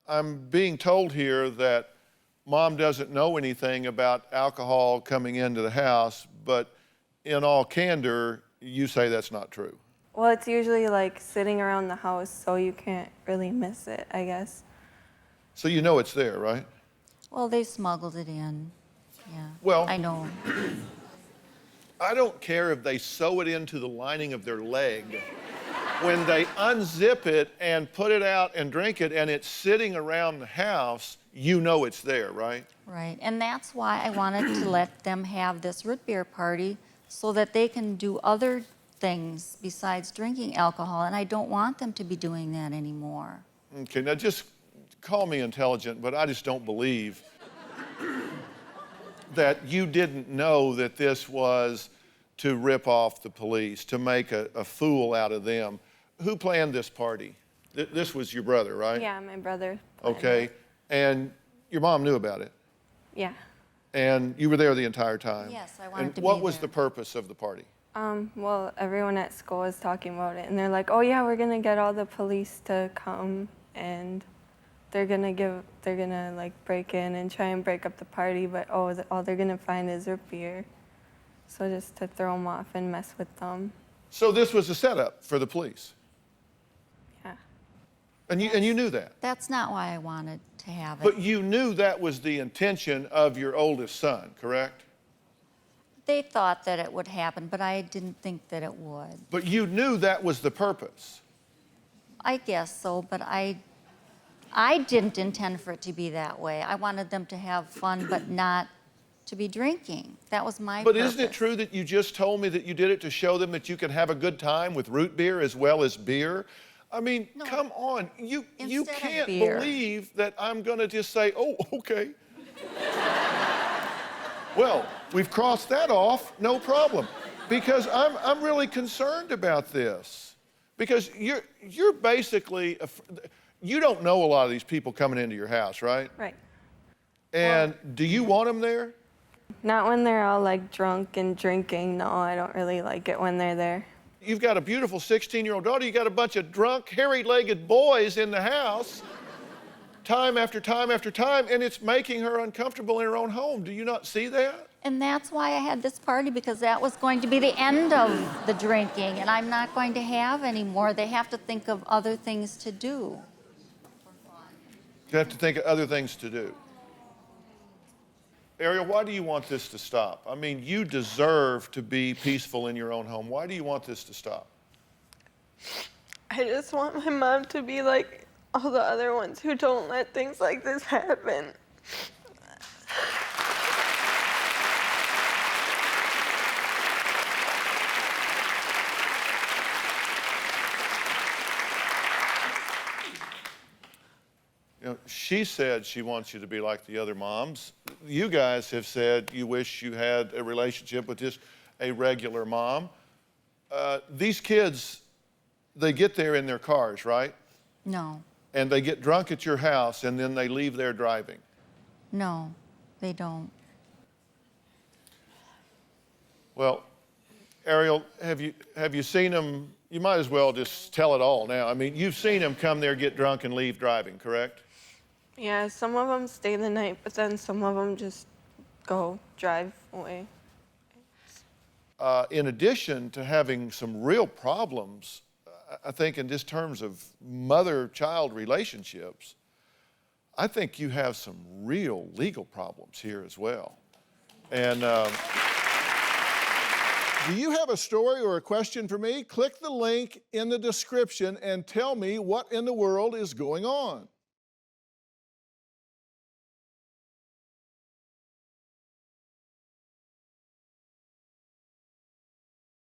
I'm being told here that Mom doesn't know anything about alcohol coming into the house, but in all candor, you say that's not true. Well, it's usually like sitting around the house, so you can't really miss it, I guess. So you know it's there, right? Well, they smuggled it in. Yeah. Well, I know. I don't care if they sew it into the lining of their leg. When they unzip it and put it out and drink it and it's sitting around the house, you know it's there, right? Right. And that's why I wanted to let them have this root beer party so that they can do other things besides drinking alcohol. And I don't want them to be doing that anymore. Okay, now just call me intelligent, but I just don't believe that you didn't know that this was to rip off the police, to make a fool out of them. Who planned this party? This was your brother, right? Yeah, my brother. Okay, and your mom knew about it? Yeah. And you were there the entire time? Yes, I wanted to be And what was there. the purpose of the party? Well, everyone at school was talking about it, and they're like, oh yeah, we're gonna get all the police to come, and they're gonna like break in and try and break up the party, but all they're gonna find is root beer. So just to throw them off and mess with them. So this was a setup for the police? Yeah. And you knew that? That's not why I wanted to have it. But you knew that was the intention of your oldest son, correct? They thought that it would happen, but I didn't think that it would. But you knew that was the purpose? I guess so, but I didn't intend for it to be that way. I wanted them to have fun, but not to be drinking. That was my But purpose. isn't it true that you just told me that you did it to show them that you can have a good time with root beer as well as beer? I mean, No. come on. You Instead of can't beer. believe that I'm going to just say, oh, okay. Well, we've crossed that off, no problem. Because I'm really concerned about this. Because you're basically, you don't know a lot of these people coming into your house, right? Right. And do you want them there? Not when they're all like drunk and drinking. No, I don't really like it when they're there. You've got a beautiful 16-year-old daughter. You got a bunch of drunk, hairy-legged boys in the house, time after time after time, and it's making her uncomfortable in her own home. Do you not see that? And that's why I had this party, because that was going to be the end of the drinking, and I'm not going to have any more. They have to think of other things to do. You have to think of other things to do. Ariel, why do you want this to stop? I mean, you deserve to be peaceful in your own home. Why do you want this to stop? I just want my mom to be like all the other ones who don't let things like this happen. You know, she said she wants you to be like the other moms. You guys have said you wish you had a relationship with just a regular mom. These kids, they get there in their cars, right? No, And they get drunk at your house, and then they leave there driving. no, they don't. Well, Ariel, have you seen them? You might as well just tell it all now. I mean, you've seen them come there, get drunk, and leave driving, correct? Yeah, some of them stay the night, but then some of them just go drive away. In addition to having some real problems, I think in just terms of mother-child relationships, I think you have some real legal problems here as well. And do you have a story or a question for me? Click the link in the description and tell me what in the world is going on.